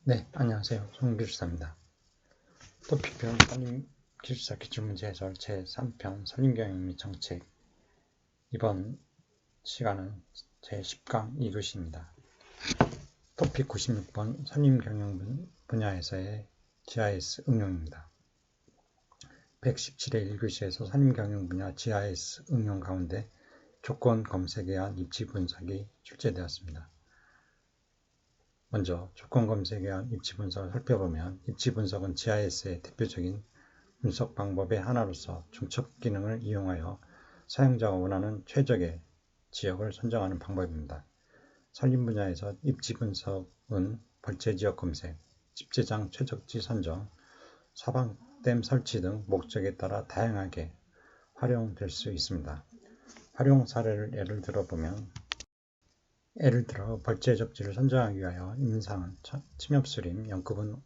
네, 안녕하세요. 송기술사입니다. 토픽은 산림기술사 기출문제 해설 제3편 산림경영 및 정책. 이번 시간은 제10강 2교시입니다. 토픽 96번 산림경영 분야에서의 GIS 응용입니다. 117회 1교시에서 산림경영 분야 GIS 응용 가운데 조건 검색에 의한 입지 분석이 출제되었습니다. 먼저 조건 검색에 의한 입지 분석을 살펴보면 입지 분석은 GIS의 대표적인 분석 방법의 하나로서 중첩 기능을 이용하여 사용자가 원하는 최적의 지역을 선정하는 방법입니다. 산림 분야에서 입지 분석은 벌채 지역 검색, 집재장 최적지 선정, 사방댐 설치 등 목적에 따라 다양하게 활용될 수 있습니다. 활용 사례를 예를 들어 벌채 적지를 선정하기 위하여 임상, 침엽수림, 연급은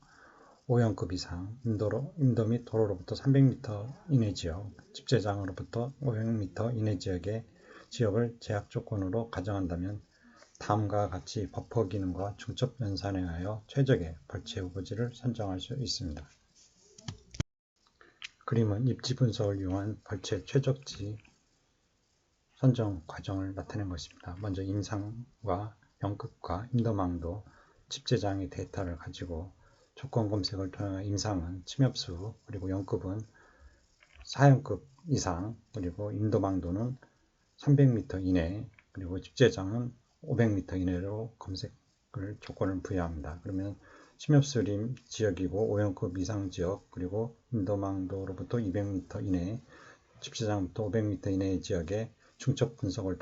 5연급 이상, 임도 및 도로로부터 300m 이내 지역, 집재장으로부터 500m 이내 지역을 제약 조건으로 가정한다면 다음과 같이 버퍼 기능과 중첩 연산에 의하여 최적의 벌채 후보지를 선정할 수 있습니다. 그림은 입지 분석을 이용한 벌채 최적지 선정 과정을 나타낸 것입니다. 먼저 임상과 연급과 임도망도, 집재장의 데이터를 가지고 조건 검색을 통해 임상은 침엽수, 그리고 연급은 4연급 이상, 그리고 임도망도는 300m 이내, 그리고 집재장은 500m 이내로 검색을 조건을 부여합니다. 그러면 침엽수림 지역이고 5연급 이상 지역, 그리고 임도망도로부터 200m 이내, 집재장부터 500m 이내의 지역에 중첩 분석을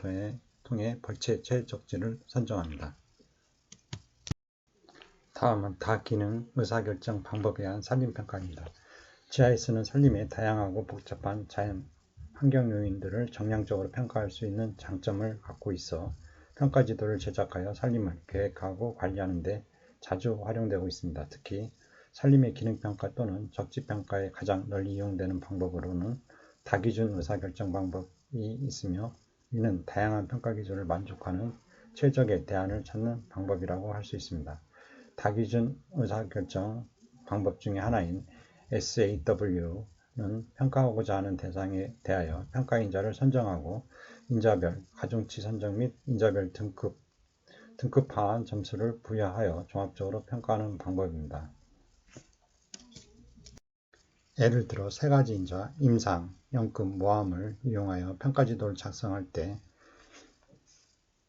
통해 벌채 최적지를 선정합니다. 다음은 다기능 의사결정 방법에 의한 산림평가입니다. GIS는 산림의 다양하고 복잡한 자연 환경 요인들을 정량적으로 평가할 수 있는 장점을 갖고 있어 평가지도를 제작하여 산림을 계획하고 관리하는 데 자주 활용되고 있습니다. 특히 산림의 기능평가 또는 적지평가에 가장 널리 이용되는 방법으로는 다기준 의사결정 방법이 있으며, 이는 다양한 평가 기준을 만족하는 최적의 대안을 찾는 방법이라고 할 수 있습니다. 다기준 의사결정 방법 중에 하나인 SAW는 평가하고자 하는 대상에 대하여 평가인자를 선정하고 인자별, 가중치 선정 및 인자별 등급화한 점수를 부여하여 종합적으로 평가하는 방법입니다. 예를 들어 세 가지 인자, 임상, 연급, 모함을 이용하여 평가지도를 작성할 때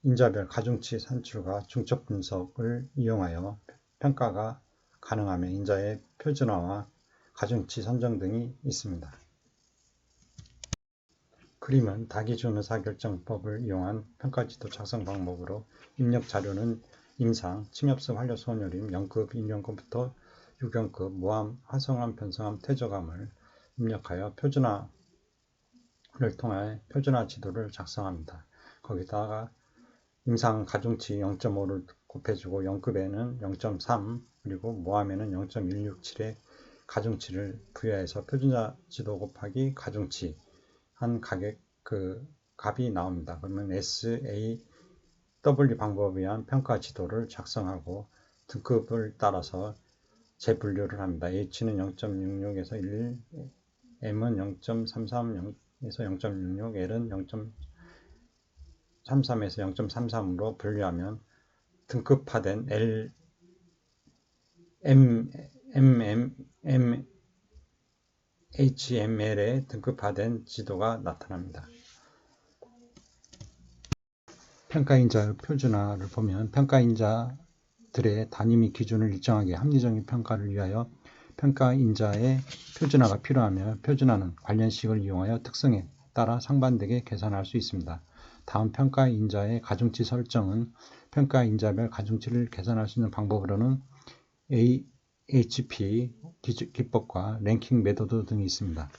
인자별 가중치 산출과 중첩 분석을 이용하여 평가가 가능하며 인자의 표준화와 가중치 선정 등이 있습니다. 그림은 다기준 의사결정법을 이용한 평가지도 작성 방법으로 입력 자료는 임상, 침엽수 환류 소멸임, 연급, 1연급부터 6연급, 모함, 화성암, 변성암, 퇴적암을 입력하여 표준화를 통해 표준화 지도를 작성합니다. 거기다가 임상 가중치 0.5를 곱해주고 연급에는 0.3, 그리고 모함에는 0.167의 가중치를 부여해서 표준화 지도 곱하기 가중치 한 값이 나옵니다. 그러면 SAW 방법에 의한 평가 지도를 작성하고 등급을 따라서 재분류를 합니다. H는 0.66에서 1, M은 0.33에서 0.66, L은 0.33에서 0.33으로 분류하면 등급화된 HML의 등급화된 지도가 나타납니다. 평가인자 표준화를 보면 평가인자들의 단위 및 기준을 일정하게 합리적인 평가를 위하여 평가인자의 표준화가 필요하며, 표준화는 관련식을 이용하여 특성에 따라 상반되게 계산할 수 있습니다. 다음 평가인자의 가중치 설정은 평가인자별 가중치를 계산할 수 있는 방법으로는 AHP 기법과 랭킹 메소드 등이 있습니다.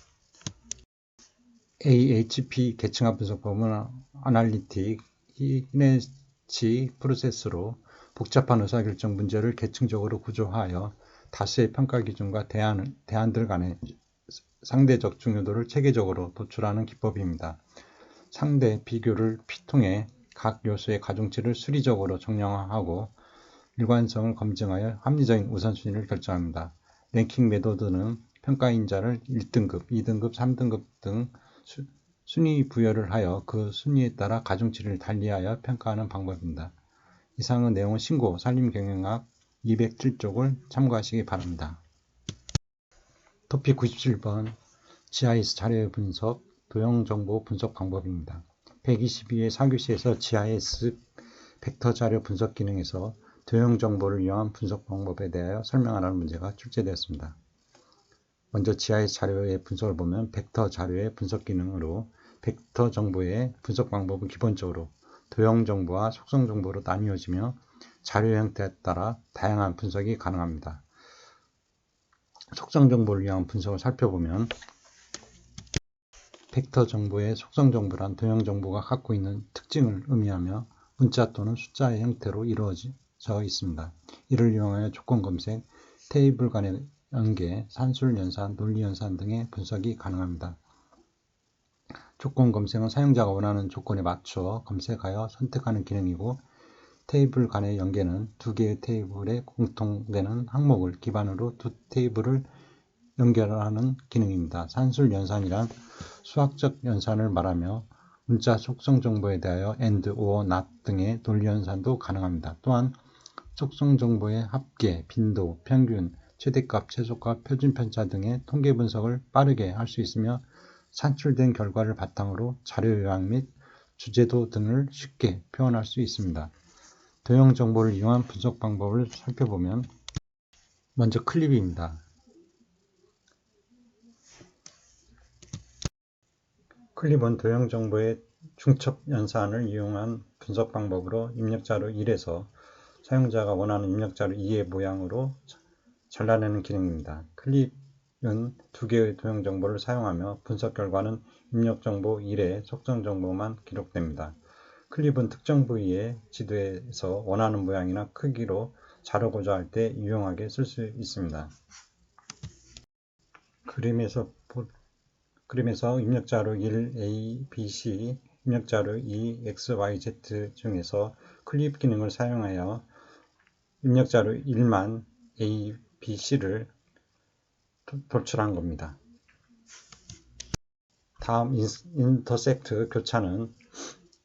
AHP 계층화 분석법은 아날리틱 히네치 프로세스로 복잡한 의사결정 문제를 계층적으로 구조화하여 다수의 평가 기준과 대안들 간의 상대적 중요도를 체계적으로 도출하는 기법입니다. 상대 비교를 통해 각 요소의 가중치를 수리적으로 정량화하고 일관성을 검증하여 합리적인 우선순위를 결정합니다. 랭킹 메소드는 평가인자를 1등급, 2등급, 3등급 등 순위 부여를 하여 그 순위에 따라 가중치를 달리하여 평가하는 방법입니다. 이상의 내용은 신고, 산림경영학 207쪽을 참고하시기 바랍니다. 토픽 97번 GIS 자료의 분석, 도형정보 분석 방법입니다. 122회 4교시에서 GIS 벡터 자료 분석 기능에서 도형 정보를 이용한 분석 방법에 대하여 설명하라는 문제가 출제되었습니다. 먼저 GIS 자료의 분석을 보면 벡터 자료의 분석 기능으로 벡터 정보의 분석 방법은 기본적으로 도형 정보와 속성 정보로 나뉘어지며 자료 형태에 따라 다양한 분석이 가능합니다. 속성 정보를 위한 분석을 살펴보면 벡터 정보의 속성 정보란 도형 정보가 갖고 있는 특징을 의미하며 문자 또는 숫자의 형태로 이루어져 있습니다. 이를 이용하여 조건 검색, 테이블 간의 연계, 산술 연산, 논리 연산 등의 분석이 가능합니다. 조건 검색은 사용자가 원하는 조건에 맞춰 검색하여 선택하는 기능이고, 테이블 간의 연계는 두 개의 테이블에 공통되는 항목을 기반으로 두 테이블을 연결하는 기능입니다. 산술 연산이란 수학적 연산을 말하며 문자 속성 정보에 대하여 and, or, not 등의 논리 연산도 가능합니다. 또한 속성 정보의 합계, 빈도, 평균, 최대값, 최소값, 표준 편차 등의 통계 분석을 빠르게 할 수 있으며 산출된 결과를 바탕으로 자료 요약 및 주제도 등을 쉽게 표현할 수 있습니다. 도형 정보를 이용한 분석 방법을 살펴보면 먼저 클립입니다. 클립은 도형 정보의 중첩 연산을 이용한 분석 방법으로 입력자료 1에서 사용자가 원하는 입력자료 2의 모양으로 잘라내는 기능입니다. 클립은 두 개의 도형 정보를 사용하며 분석 결과는 입력 정보 1의 속성 정보만 기록됩니다. 클립은 특정 부위의 지도에서 원하는 모양이나 크기로 자르고자 할 때 유용하게 쓸 수 있습니다. 그림에서 입력자료 1, A, B, C, 입력자료 2, X, Y, Z 중에서 클립 기능을 사용하여 입력자료 1만 A, B, C를 도출한 겁니다. 다음 인터섹트 교차는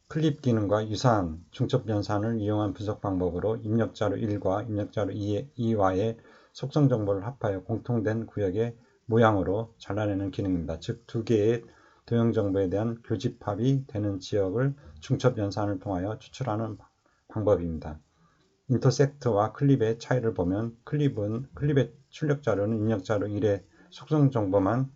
클립 기능과 유사한 중첩 연산을 이용한 분석 방법으로 입력자료 1과 입력자료 2와의 속성 정보를 합하여 공통된 구역의 모양으로 잘라내는 기능입니다. 즉, 두 개의 도형 정보에 대한 교집합이 되는 지역을 중첩 연산을 통하여 추출하는 방법입니다. 인터섹트와 클립의 차이를 보면 클립의 출력 자료는 입력 자료 1의 속성 정보만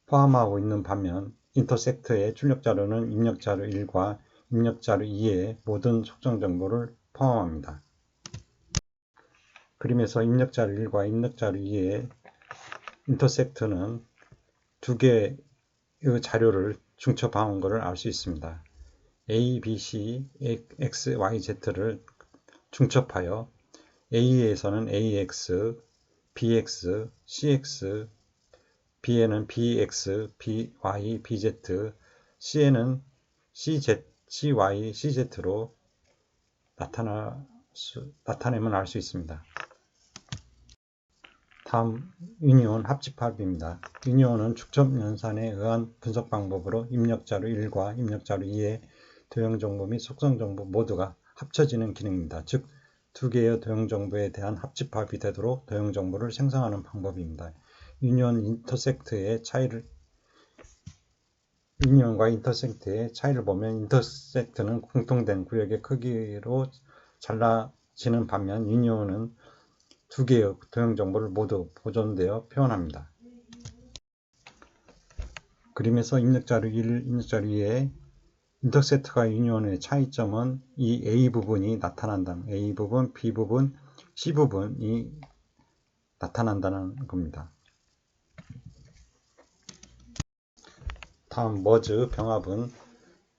포함하고 있는 반면 인터섹트의 출력 자료는 입력 자료 1과 입력 자료 2의 모든 속성 정보를 포함합니다. 그림에서 입력 자료 1과 입력 자료 2의 인터섹트는 두 개의 자료를 중첩한 것을 알 수 있습니다. A, B, C, X, Y, Z를 중첩하여 A에서는 AX, BX, CX, B에는 BX, BY, BZ, C에는 CZ, CY, CZ로 나타내면 알 수 있습니다. 다음 유니온 합집합입니다. 유니온은 중첩 연산에 의한 분석 방법으로 입력 자료 1과 입력 자료 2의 도형 정보 및 속성 정보 모두가 합쳐지는 기능입니다. 즉, 두 개의 도형 정보에 대한 합집합이 되도록 도형 정보를 생성하는 방법입니다. 유니온과 인터섹트의 차이를 보면 인터섹트는 공통된 구역의 크기로 잘라지는 반면 유니온은 두 개의 도형 정보를 모두 보존되어 표현합니다. 그림에서 입력자료 1, 입력자료 2의 인터섹트와 유니온의 차이점은 이 A 부분이 나타난다는, A 부분, B 부분, C 부분이 나타난다는 겁니다. 다음 병합은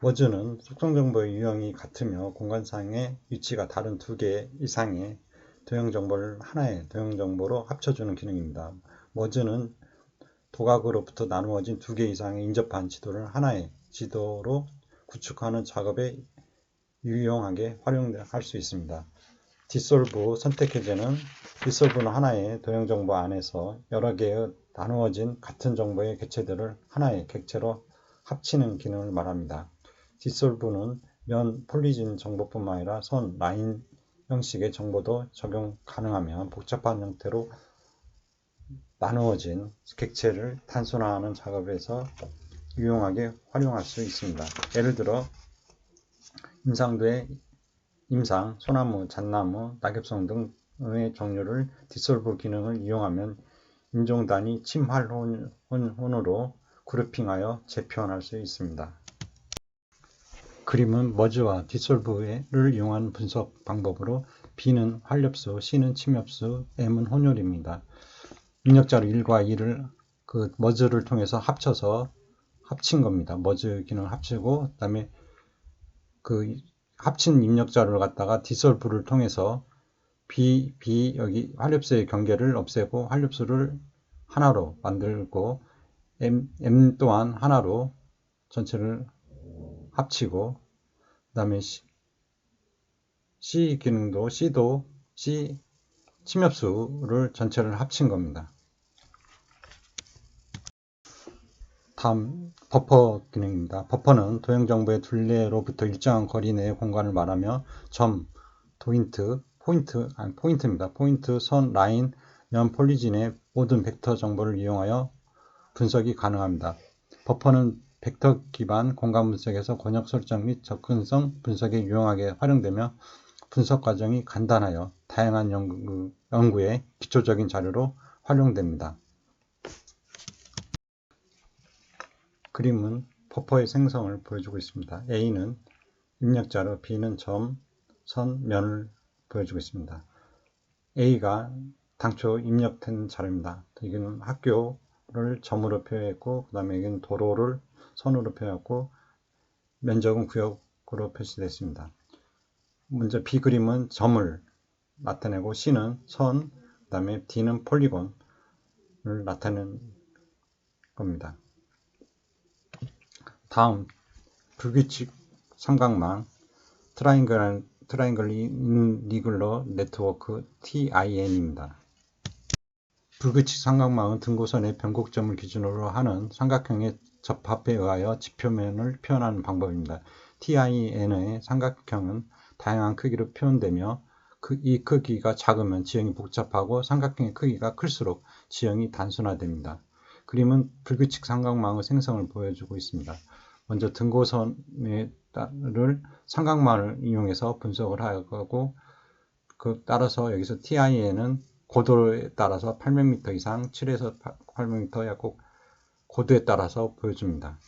머즈는 속성 정보의 유형이 같으며 공간상의 위치가 다른 두 개 이상의 도형 정보를 하나의 도형 정보로 합쳐주는 기능입니다. 머즈는 도각으로부터 나누어진 두 개 이상의 인접한 지도를 하나의 지도로 구축하는 작업에 유용하게 활용할 수 있습니다. 디솔브 선택 해제는 디솔브는 하나의 도형 정보 안에서 여러 개의 나누어진 같은 정보의 객체들을 하나의 객체로 합치는 기능을 말합니다. 디솔브는 면 폴리진 정보뿐만 아니라 선, 라인 형식의 정보도 적용 가능하며 복잡한 형태로 나누어진 객체를 단순화하는 작업에서 유용하게 활용할 수 있습니다. 예를 들어 임상도의 임상, 소나무, 잣나무, 낙엽송 등의 종류를 디솔브 기능을 이용하면 인종 단위 침활혼으로 그룹핑하여 재표현할 수 있습니다. 그림은 머지와 디솔브를 이용한 분석 방법으로 B는 활엽수, C는 침엽수, M은 혼혈입니다. 입력자로 1과 2를 그 머지를 통해서 합친 겁니다. 머지 기능을 합치고 그다음에 그 합친 입력자를 갖다가 디솔브를 통해서 B 여기 활엽수의 경계를 없애고 활엽수를 하나로 만들고 M 또한 하나로 전체를 합치고 그 다음에 C 기능도 C 침엽수를 전체를 합친 겁니다. 다음 버퍼 기능입니다. 버퍼는 도형 정보의 둘레로부터 일정한 거리 내의 공간을 말하며 점, 포인트입니다. 포인트, 선, 라인, 면, 폴리진의 모든 벡터 정보를 이용하여 분석이 가능합니다. 버퍼는 벡터 기반 공간 분석에서 권역 설정 및 접근성 분석에 유용하게 활용되며 분석 과정이 간단하여 다양한 연구의 기초적인 자료로 활용됩니다. 그림은 버퍼의 생성을 보여주고 있습니다. A는 입력자로, B는 점, 선, 면을 보여주고 있습니다. A가 당초 입력된 자료입니다. 이거는 학교를 점으로 표현했고, 그 다음에 이건 도로를 선으로 표현했고, 면적은 구역으로 표시됐습니다. 먼저 B 그림은 점을 나타내고, C는 선, 그 다음에 D는 폴리곤을 나타내는 겁니다. 다음 불규칙 삼각망 트라이앵글 리굴러 네트워크 TIN입니다. 불규칙 삼각망은 등고선의 변곡점을 기준으로 하는 삼각형의 접합에 의하여 지표면을 표현하는 방법입니다. TIN의 삼각형은 다양한 크기로 표현되며 이 크기가 작으면 지형이 복잡하고 삼각형의 크기가 클수록 지형이 단순화됩니다. 그림은 불규칙 삼각망의 생성을 보여주고 있습니다. 먼저 등고선을 삼각망을 이용해서 분석을 하고 따라서 여기서 TIN은 고도에 따라서 800m 이상, 7에서 800m 약국 고도에 따라서 보여줍니다.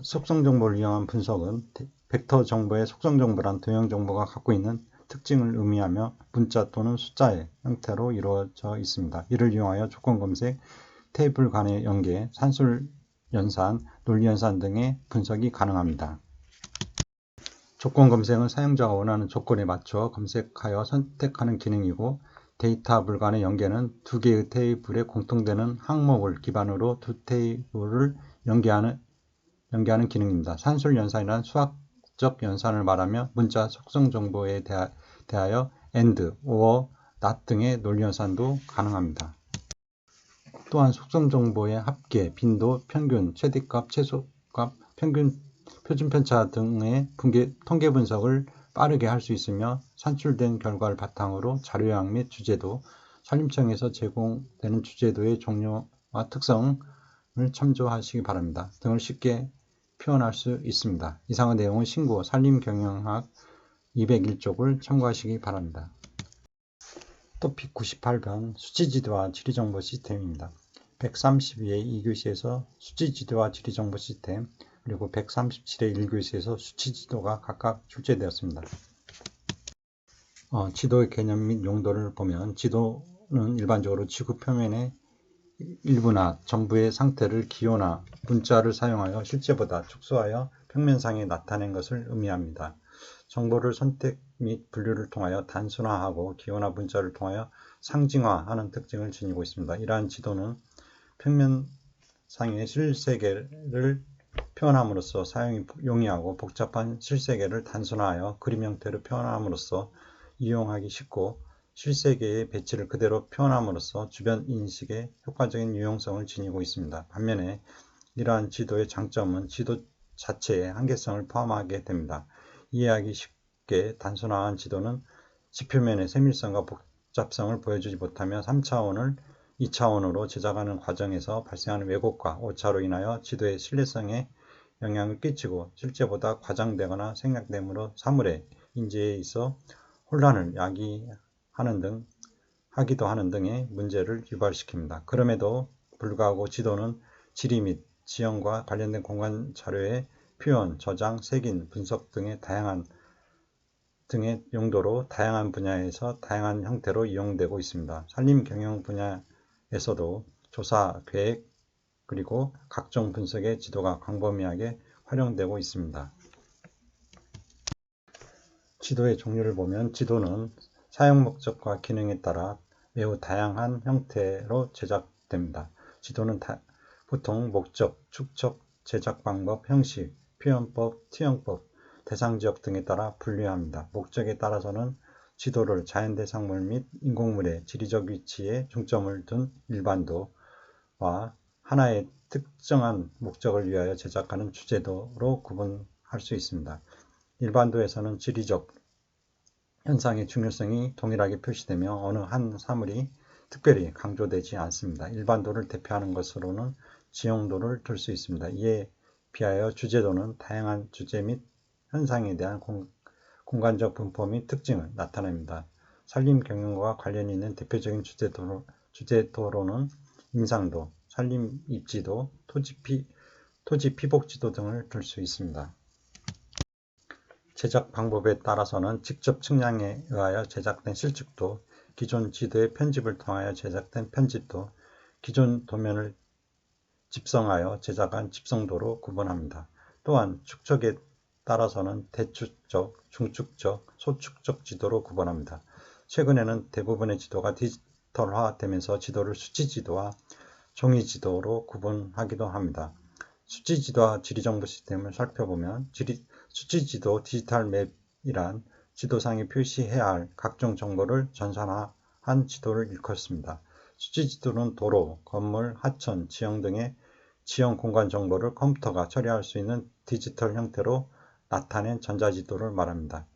속성 정보를 이용한 분석은 벡터 정보의 속성 정보란 도형 정보가 갖고 있는 특징을 의미하며 문자 또는 숫자의 형태로 이루어져 있습니다. 이를 이용하여 조건 검색, 테이블 간의 연계, 산술 연산, 논리 연산 등의 분석이 가능합니다. 조건 검색은 사용자가 원하는 조건에 맞춰 검색하여 선택하는 기능이고, 데이터블 간의 연계는 두 개의 테이블에 공통되는 항목을 기반으로 두 테이블을 연계하는 기능입니다. 산술 연산이란 수학적 연산을 말하며 문자 속성 정보에 대하여 AND, OR, NOT 등의 논리 연산도 가능합니다. 또한 속성 정보의 합계, 빈도, 평균, 최대값, 최소값, 평균, 표준 편차 등의 통계 분석을 빠르게 할 수 있으며 산출된 결과를 바탕으로 자료 요약 및 주제도, 산림청에서 제공되는 주제도의 종류와 특성을 참조하시기 바랍니다. 등을 쉽게 표현할 수 있습니다. 이상의 내용은 신고 산림경영학 201쪽을 참고하시기 바랍니다. 토픽 98번 수치지도와 지리정보 시스템입니다. 132의 2교시에서 수치지도와 지리정보 시스템, 그리고 137의 1교시에서 수치지도가 각각 출제되었습니다. 지도의 개념 및 용도를 보면 지도는 일반적으로 지구 표면의 일부나 전부의 상태를 기호나 문자를 사용하여 실제보다 축소하여 평면상에 나타낸 것을 의미합니다. 정보를 선택 및 분류를 통하여 단순화하고 기호나 문자를 통하여 상징화하는 특징을 지니고 있습니다. 이러한 지도는 평면상의 실세계를 표현함으로써 사용이 용이하고 복잡한 실세계를 단순화하여 그림 형태로 표현함으로써 이용하기 쉽고 실세계의 배치를 그대로 표현함으로써 주변 인식에 효과적인 유용성을 지니고 있습니다. 반면에 이러한 지도의 장점은 지도 자체의 한계성을 포함하게 됩니다. 이해하기 쉽게 단순화한 지도는 지표면의 세밀성과 복잡성을 보여주지 못하며 3차원을 2차원으로 제작하는 과정에서 발생하는 왜곡과 오차로 인하여 지도의 신뢰성에 영향을 끼치고 실제보다 과장되거나 생략됨으로 사물의 인지에 있어 혼란을 하기도 하는 등의 문제를 유발시킵니다. 그럼에도 불구하고 지도는 지리 및 지형과 관련된 공간 자료의 표현, 저장, 색인, 분석 등의 용도로 다양한 분야에서 다양한 형태로 이용되고 있습니다. 산림 경영 분야에서도 조사, 계획, 그리고 각종 분석의 지도가 광범위하게 활용되고 있습니다. 지도의 종류를 보면 지도는 사용 목적과 기능에 따라 매우 다양한 형태로 제작됩니다. 지도는 보통 목적, 축적, 제작 방법, 형식, 표현법, 투영법, 대상지역 등에 따라 분류합니다. 목적에 따라서는 지도를 자연대상물 및 인공물의 지리적 위치에 중점을 둔 일반도와 하나의 특정한 목적을 위하여 제작하는 주제도로 구분할 수 있습니다. 일반도에서는 지리적 현상의 중요성이 동일하게 표시되며 어느 한 사물이 특별히 강조되지 않습니다. 일반도를 대표하는 것으로는 지형도를 들 수 있습니다. 이에 비하여 주제도는 다양한 주제 및 현상에 대한 공간적 분포 및 특징을 나타냅니다. 산림 경영과 관련이 있는 대표적인 주제도로는 임상도, 산림 입지도, 토지 피복지도 등을 들 수 있습니다. 제작 방법에 따라서는 직접 측량에 의하여 제작된 실측도, 기존 지도의 편집을 통하여 제작된 편집도, 기존 도면을 집성하여 제작한 집성도로 구분합니다. 또한 축적에 따라서는 대축적, 중축적, 소축적 지도로 구분합니다. 최근에는 대부분의 지도가 디지털화되면서 지도를 수치지도와 종이지도로 구분하기도 합니다. 수치지도와 지리정보 시스템을 살펴보면 수치지도 디지털 맵이란 지도상에 표시해야 할 각종 정보를 전산화한 지도를 일컫습니다. 수치지도는 도로, 건물, 하천, 지형 등의 지형 공간 정보를 컴퓨터가 처리할 수 있는 디지털 형태로 나타낸 전자지도를 말합니다.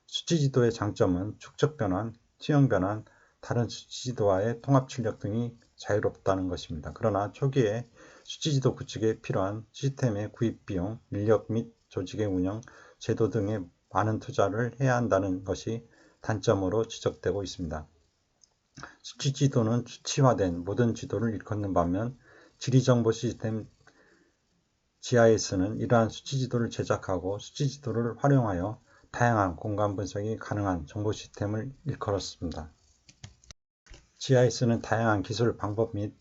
수치지도의 장점은 축적 변환, 투영 변환, 다른 수치지도와의 통합 출력 등이 자유롭다는 것입니다. 그러나 초기에 수치지도 구축에 필요한 시스템의 구입 비용, 인력 및 조직의 운영, 제도 등에 많은 투자를 해야 한다는 것이 단점으로 지적되고 있습니다. 수치지도는 수치화된 모든 지도를 일컫는 반면 지리정보 시스템 GIS는 이러한 수치지도를 제작하고 수치지도를 활용하여 다양한 공간 분석이 가능한 정보 시스템을 일컬었습니다. GIS는 다양한 기술, 방법 및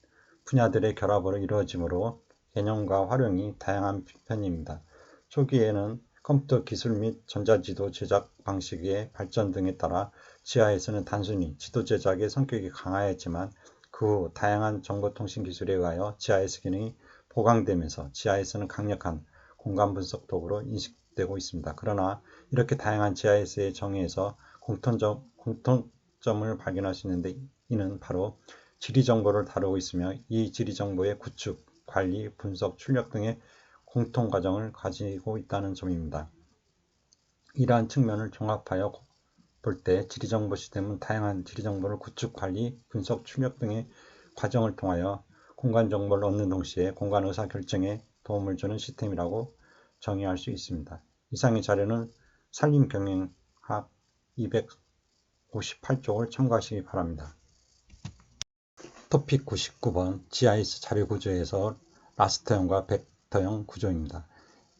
분야들의 결합으로 이루어지므로 개념과 활용이 다양한 편입니다. 초기에는 컴퓨터 기술 및 전자지도 제작 방식의 발전 등에 따라 GIS는 단순히 지도 제작의 성격이 강하였지만 그 후 다양한 정보통신 기술에 의하여 GIS 기능이 보강되면서 GIS는 강력한 공간 분석 도구로 인식되고 있습니다. 그러나 이렇게 다양한 GIS의 정의에서 공통점을 발견할 수 있는데 이는 바로 지리정보를 다루고 있으며 이 지리정보의 구축, 관리, 분석, 출력 등의 공통 과정을 가지고 있다는 점입니다. 이러한 측면을 종합하여 볼 때 지리정보 시스템은 다양한 지리정보를 구축, 관리, 분석, 출력 등의 과정을 통하여 공간 정보를 얻는 동시에 공간 의사 결정에 도움을 주는 시스템이라고 정의할 수 있습니다. 이상의 자료는 산림경영학 258쪽을 참고하시기 바랍니다. 토픽 99번 GIS 자료구조에서 라스터형과 벡터형 구조입니다.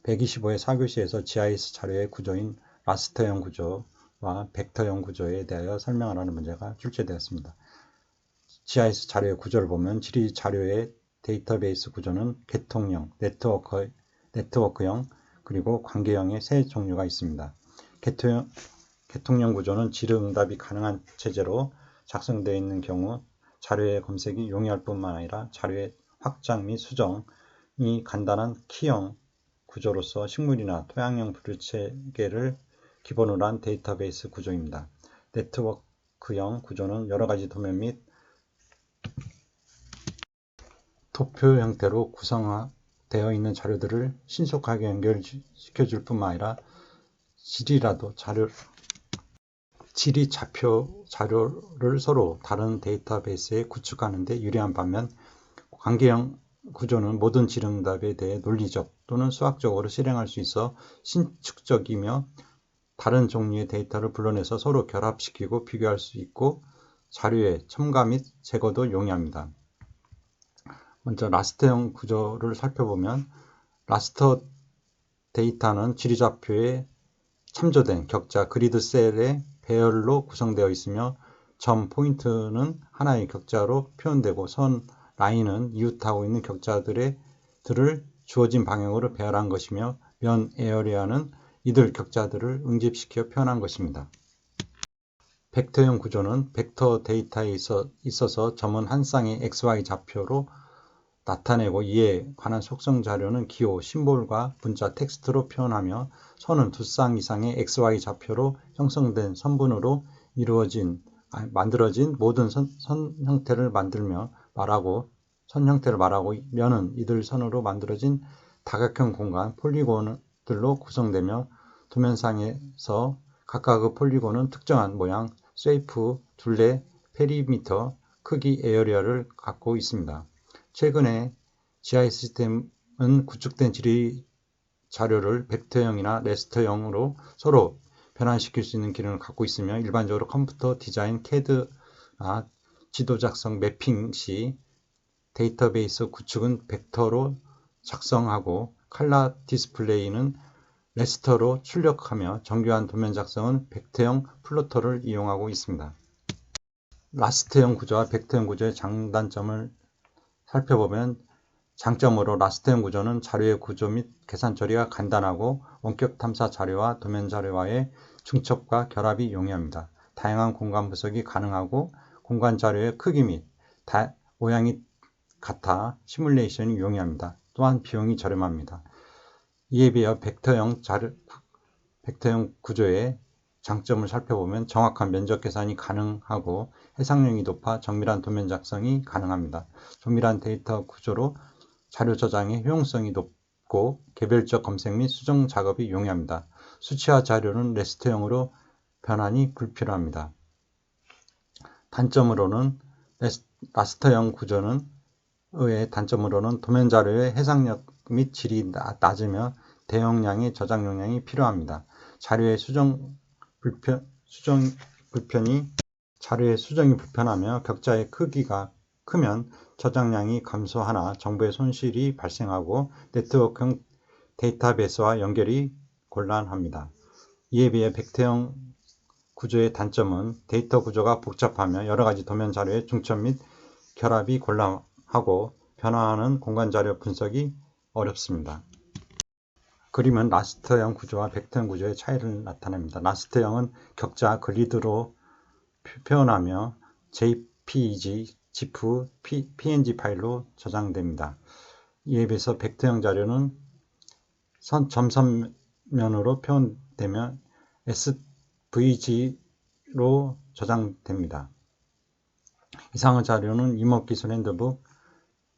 125의 4교시에서 GIS 자료의 구조인 라스터형 구조와 벡터형 구조에 대하여 설명하라는 문제가 출제되었습니다. GIS 자료의 구조를 보면 지리 자료의 데이터베이스 구조는 계통형, 네트워크형, 그리고 관계형의 세 종류가 있습니다. 계통형 구조는 질의응답이 가능한 체제로 작성되어 있는 경우 자료의 검색이 용이할 뿐만 아니라 자료의 확장 및 수정이 간단한 키형 구조로서 식물이나 토양형 분류체계를 기본으로 한 데이터베이스 구조입니다. 네트워크형 구조는 여러 가지 도면 및 도표 형태로 구성되어 있는 자료들을 신속하게 연결시켜줄 뿐만 아니라 질의 좌표 자료를 서로 다른 데이터베이스에 구축하는 데 유리한 반면, 관계형 구조는 모든 질응답에 대해 논리적 또는 수학적으로 실행할 수 있어 신축적이며 다른 종류의 데이터를 불러내서 서로 결합시키고 비교할 수 있고 자료의 첨가 및 제거도 용이합니다. 먼저 라스터형 구조를 살펴보면, 라스터 데이터는 지리좌표에 참조된 격자 그리드 셀의 배열로 구성되어 있으며, 점 포인트는 하나의 격자로 표현되고 선 라인은 이웃하고 있는 격자들을 주어진 방향으로 배열한 것이며, 면 에어리아는 이들 격자들을 응집시켜 표현한 것입니다. 벡터형 구조는 벡터 데이터에 있어서 점은 한 쌍의 XY 좌표로 나타내고, 이에 관한 속성 자료는 기호, 심볼과 문자, 텍스트로 표현하며, 선은 두 쌍 이상의 XY 좌표로 형성된 선분으로 만들어진 모든 선 형태를 말하고, 면은 이들 선으로 만들어진 다각형 공간, 폴리곤들로 구성되며, 도면상에서 각각의 폴리곤은 특정한 모양, 쉐이프, 둘레, 페리미터, 크기, 에어리어를 갖고 있습니다. 최근에 GIS 시스템은 구축된 지리 자료를 벡터형이나 레스터형으로 서로 변환시킬 수 있는 기능을 갖고 있으며, 일반적으로 컴퓨터 디자인, CAD나 지도 작성, 매핑 시 데이터베이스 구축은 벡터로 작성하고, 컬러 디스플레이는 레스터로 출력하며, 정교한 도면 작성은 벡터형 플로터를 이용하고 있습니다. 라스터형 구조와 벡터형 구조의 장단점을 살펴보면, 장점으로 라스터형 구조는 자료의 구조 및 계산 처리가 간단하고 원격 탐사 자료와 도면 자료와의 중첩과 결합이 용이합니다. 다양한 공간 분석이 가능하고, 공간 자료의 크기 및 모양이 같아 시뮬레이션이 용이합니다. 또한 비용이 저렴합니다. 이에 비하여 벡터형 구조의 장점을 살펴보면, 정확한 면적 계산이 가능하고 해상력이 높아 정밀한 도면 작성이 가능합니다. 조밀한 데이터 구조로 자료 저장의 효용성이 높고 개별적 검색 및 수정 작업이 용이합니다. 수치화 자료는 레스터형으로 변환이 불필요합니다. 단점으로는 라스터형 구조의 단점으로는 도면 자료의 해상력 및 질이 낮으며 대용량의 저장 용량이 필요합니다. 자료의 수정이 불편하며 격자의 크기가 크면 저장량이 감소하나 정보의 손실이 발생하고 네트워크형 데이터베이스와 연결이 곤란합니다. 이에 비해 벡터형 구조의 단점은 데이터 구조가 복잡하며 여러 가지 도면 자료의 중첩 및 결합이 곤란하고 변화하는 공간 자료 분석이 어렵습니다. 그림은 라스터형 구조와 벡터형 구조의 차이를 나타냅니다. 라스터형은 격자 그리드로 표현하며 JPEG, GIF, PNG 파일로 저장됩니다. 이에 비해서 벡터형 자료는 점선면으로 표현되며 SVG로 저장됩니다. 이상의 자료는 이목기술 핸드북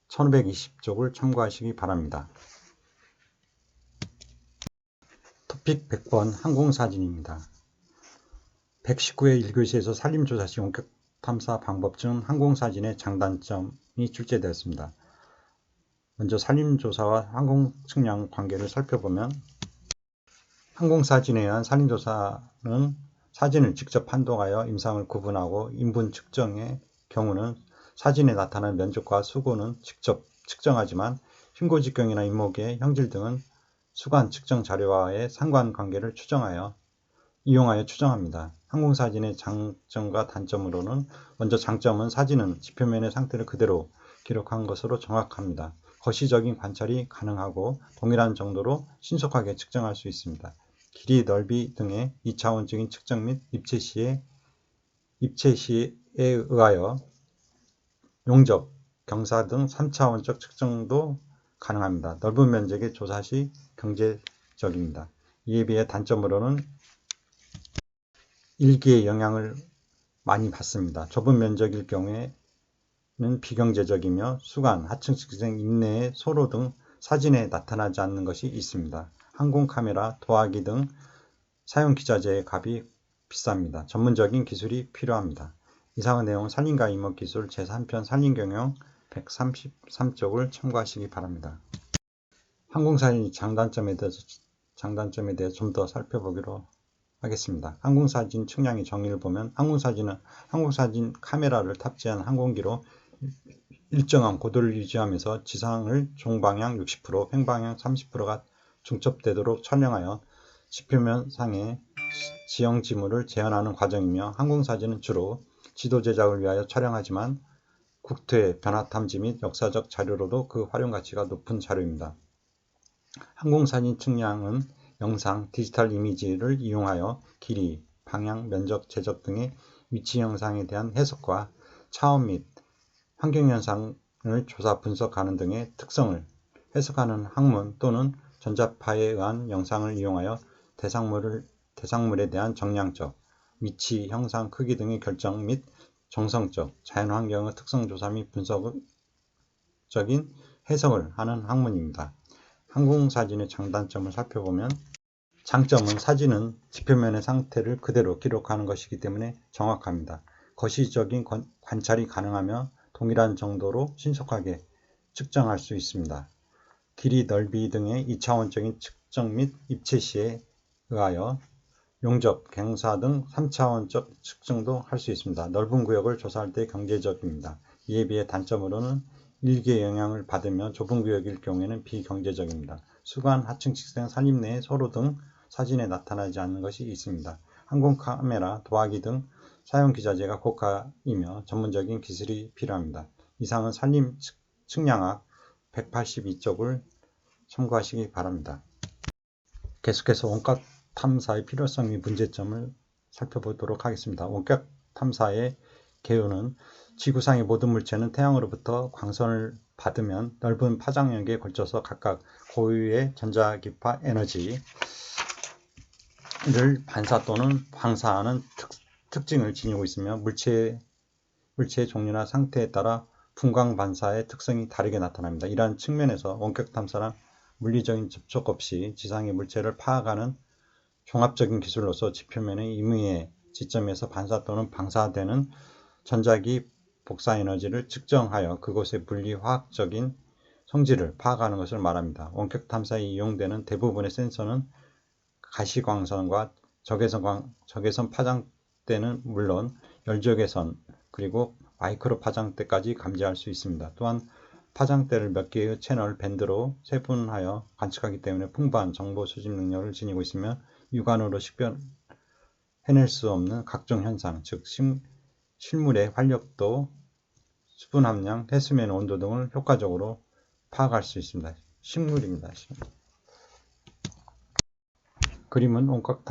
1520쪽을 참고하시기 바랍니다. 토픽 100번 항공사진입니다. 119회 1교시에서 산림조사 시 원격 탐사 방법 중 항공사진의 장단점이 출제되었습니다. 먼저 산림조사와 항공측량 관계를 살펴보면, 항공사진에 의한 산림조사는 사진을 직접 판독하여 임상을 구분하고, 인분 측정의 경우는 사진에 나타난 면적과 수고는 직접 측정하지만 흉고직경이나 인목의 형질 등은 수관 측정 자료와의 상관관계를 이용하여 추정합니다. 항공사진의 장점과 단점으로는, 먼저 장점은 사진은 지표면의 상태를 그대로 기록한 것으로 정확합니다. 거시적인 관찰이 가능하고 동일한 정도로 신속하게 측정할 수 있습니다. 길이, 넓이 등의 2차원적인 측정 및 입체 시에 의하여 용접, 경사 등 3차원적 측정도 가능합니다. 넓은 면적의 조사 시 경제적입니다. 이에 비해 단점으로는 일기의 영향을 많이 받습니다. 좁은 면적일 경우에는 비경제적이며 수간, 하층 직생, 인내의 소로 등 사진에 나타나지 않는 것이 있습니다. 항공 카메라, 도화기 등 사용 기자재의 값이 비쌉니다. 전문적인 기술이 필요합니다. 이상의 내용은 산림과 임업 기술 제3편 산림경영 133쪽을 참고하시기 바랍니다. 항공사진 장단점에 대해서 좀 더 살펴보기로 하겠습니다. 항공사진 측량의 정의를 보면 항공사진은 항공사진 카메라를 탑재한 항공기로 일정한 고도를 유지하면서 지상을 종방향 60%, 횡방향 30%가 중첩되도록 촬영하여 지표면상의 지형 지물을 재현하는 과정이며, 항공사진은 주로 지도 제작을 위하여 촬영하지만 국토의 변화 탐지 및 역사적 자료로도 그 활용 가치가 높은 자료입니다. 항공사진 측량은 영상, 디지털 이미지를 이용하여 길이, 방향, 면적, 제적 등의 위치 형상에 대한 해석과 차원 및 환경현상을 조사 분석하는 등의 특성을 해석하는 학문 또는 전자파에 의한 영상을 이용하여 대상물에 대한 정량적, 위치, 형상, 크기 등의 결정 및 정성적, 자연환경의 특성 조사 및 분석적인 해석을 하는 학문입니다. 항공사진의 장단점을 살펴보면, 장점은 사진은 지표면의 상태를 그대로 기록하는 것이기 때문에 정확합니다. 거시적인 관찰이 가능하며 동일한 정도로 신속하게 측정할 수 있습니다. 길이, 넓이 등의 2차원적인 측정 및 입체 시에 의하여 용접, 경사 등 3차원적 측정도 할 수 있습니다. 넓은 구역을 조사할 때 경제적입니다. 이에 비해 단점으로는 일기의 영향을 받으며 좁은 구역일 경우에는 비경제적입니다. 수간, 하층 직생, 산림 내의 소로 등 사진에 나타나지 않는 것이 있습니다. 항공 카메라, 도화기 등 사용 기자재가 고가이며 전문적인 기술이 필요합니다. 이상은 산림 측량학 182쪽을 참고하시기 바랍니다. 계속해서 원가 탐사의 필요성 및 문제점을 살펴보도록 하겠습니다. 원격 탐사의 개요는 지구상의 모든 물체는 태양으로부터 광선을 받으면 넓은 파장력에 걸쳐서 각각 고유의 전자기파 에너지를 반사 또는 방사하는 특징을 지니고 있으며, 물체의 종류나 상태에 따라 분광 반사의 특성이 다르게 나타납니다. 이러한 측면에서 원격 탐사란 물리적인 접촉 없이 지상의 물체를 파악하는 종합적인 기술로서 지표면의 임의의 지점에서 반사 또는 방사되는 전자기 복사 에너지를 측정하여 그곳의 물리화학적인 성질을 파악하는 것을 말합니다. 원격 탐사에 이용되는 대부분의 센서는 가시광선과 적외선 파장대는 물론 열적외선 그리고 마이크로 파장대까지 감지할 수 있습니다. 또한 파장대를 몇 개의 채널 밴드로 세분하여 관측하기 때문에 풍부한 정보 수집 능력을 지니고 있으며, 육안으로 식별해낼 수 없는 각종 현상, 즉 실물의 활력도, 수분 함량, 해수면 온도 등을 효과적으로 파악할 수 있습니다. 식물입니다. 그림은 원격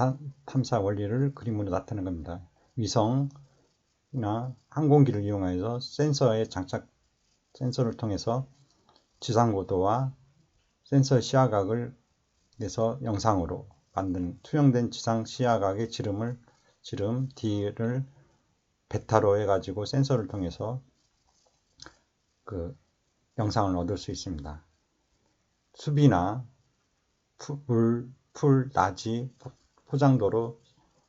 탐사 원리를 그림으로 나타내는 겁니다. 위성이나 항공기를 이용하여서 센서를 통해서 지상고도와 센서 시야각을 내서 영상으로 만든 투영된 지상 시야각의 지름 D를 베타로 해가지고 센서를 통해서 그 영상을 얻을 수 있습니다. 수비나 풀, 나지, 포장도로,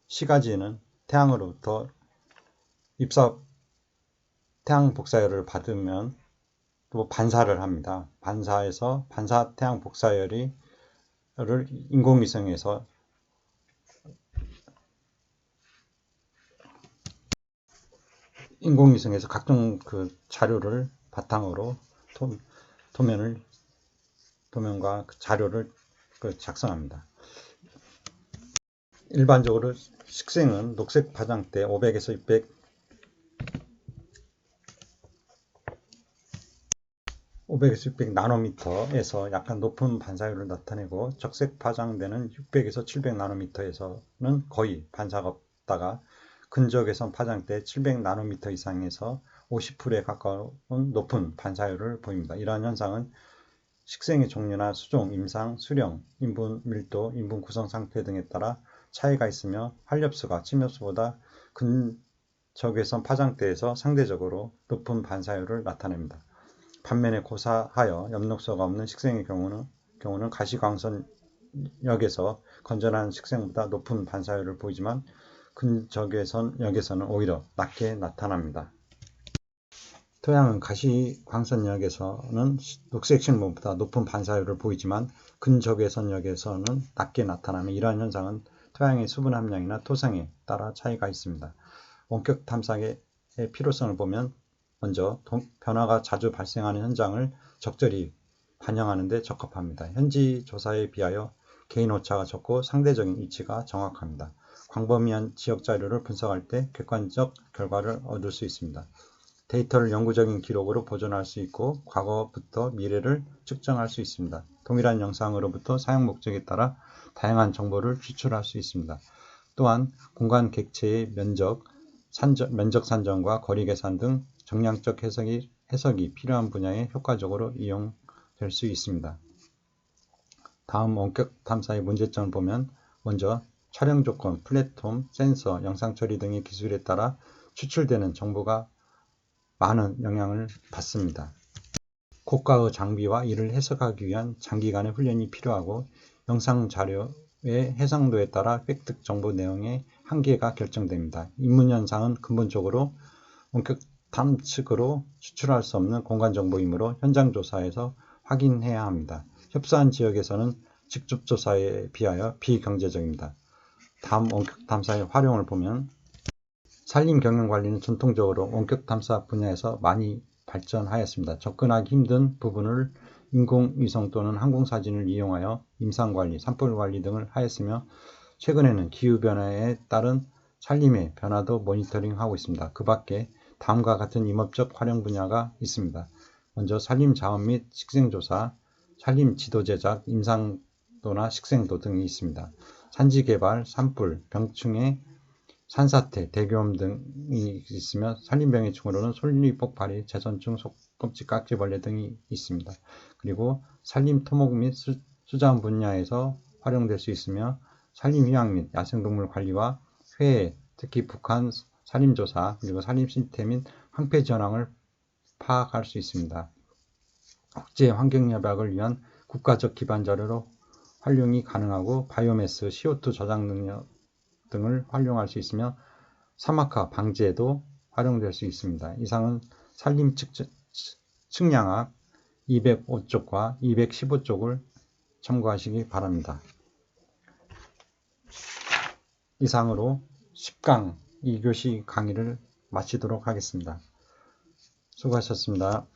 시가지는 태양으로부터 태양 복사열을 받으면 또 반사를 합니다. 반사 태양 복사열을 인공위성에서 각종 그 자료를 바탕으로 도면과 자료를 작성합니다. 일반적으로 식생은 녹색 파장대 500에서 600 나노미터에서 약간 높은 반사율을 나타내고, 적색 파장대는 600에서 700 나노미터에서는 거의 반사가 없다가 근적외선 파장대 700 나노미터 이상에서 50%에 가까운 높은 반사율을 보입니다. 이러한 현상은 식생의 종류나 수종, 임상, 수령, 인분 밀도, 인분 구성 상태 등에 따라 차이가 있으며 활엽수가 침엽수보다 근적외선 파장대에서 상대적으로 높은 반사율을 나타냅니다. 반면에 고사하여 엽록소가 없는 식생의 경우는 가시광선역에서 건전한 식생보다 높은 반사율을 보이지만 근적외선역에서는 오히려 낮게 나타납니다. 토양은 가시광선역에서는 녹색 실물보다 높은 반사율을 보이지만 근적외선역에서는 낮게 나타나며 이러한 현상은 토양의 수분 함량이나 토성에 따라 차이가 있습니다. 원격 탐사의 필요성을 보면 먼저 변화가 자주 발생하는 현장을 적절히 반영하는 데 적합합니다. 현지 조사에 비하여 개인 오차가 적고 상대적인 위치가 정확합니다. 광범위한 지역 자료를 분석할 때 객관적 결과를 얻을 수 있습니다. 데이터를 영구적인 기록으로 보존할 수 있고 과거부터 미래를 측정할 수 있습니다. 동일한 영상으로부터 사용 목적에 따라 다양한 정보를 추출할 수 있습니다. 또한 공간 객체의 면적 산정과 거리 계산 등 정량적 해석이 필요한 분야에 효과적으로 이용될 수 있습니다. 다음 원격 탐사의 문제점을 보면 먼저 촬영 조건, 플랫폼, 센서, 영상 처리 등의 기술에 따라 추출되는 정보가 많은 영향을 받습니다. 고가의 장비와 이를 해석하기 위한 장기간의 훈련이 필요하고 영상 자료의 해상도에 따라 획득 정보 내용의 한계가 결정됩니다. 입문 현상은 근본적으로 원격 탐측으로 추출할 수 없는 공간 정보이므로 현장 조사에서 확인해야 합니다. 협소한 지역에서는 직접 조사에 비하여 비경제적입니다. 다음 원격 탐사의 활용을 보면 산림 경영 관리는 전통적으로 원격 탐사 분야에서 많이 발전하였습니다. 접근하기 힘든 부분을 인공위성 또는 항공사진을 이용하여 임상관리, 산불관리 등을 하였으며 최근에는 기후변화에 따른 산림의 변화도 모니터링하고 있습니다. 그 밖에 다음과 같은 임업적 활용 분야가 있습니다. 먼저 산림자원 및 식생조사, 산림지도 제작, 임상도나 식생도 등이 있습니다. 산지개발, 산불, 병충해, 산사태, 대교염 등이 있으며 산림병의 중으로는 솔잎폭발이, 제선충, 속껍질 깍지벌레 등이 있습니다. 그리고 산림토목 및 수자원 분야에서 활용될 수 있으며 산림휴양 및 야생동물 관리와 회해, 특히 북한 산림조사, 그리고 산림신태 및 황폐지현황을 파악할 수 있습니다. 국제환경협약을 위한 국가적 기반 자료로 활용이 가능하고 바이오매스, CO2 저장 능력 등을 활용할 수 있으며 사막화 방지에도 활용될 수 있습니다. 이상은 산림 측량학 205쪽과 215쪽을 참고하시기 바랍니다. 이상으로 10강 2교시 강의를 마치도록 하겠습니다. 수고하셨습니다.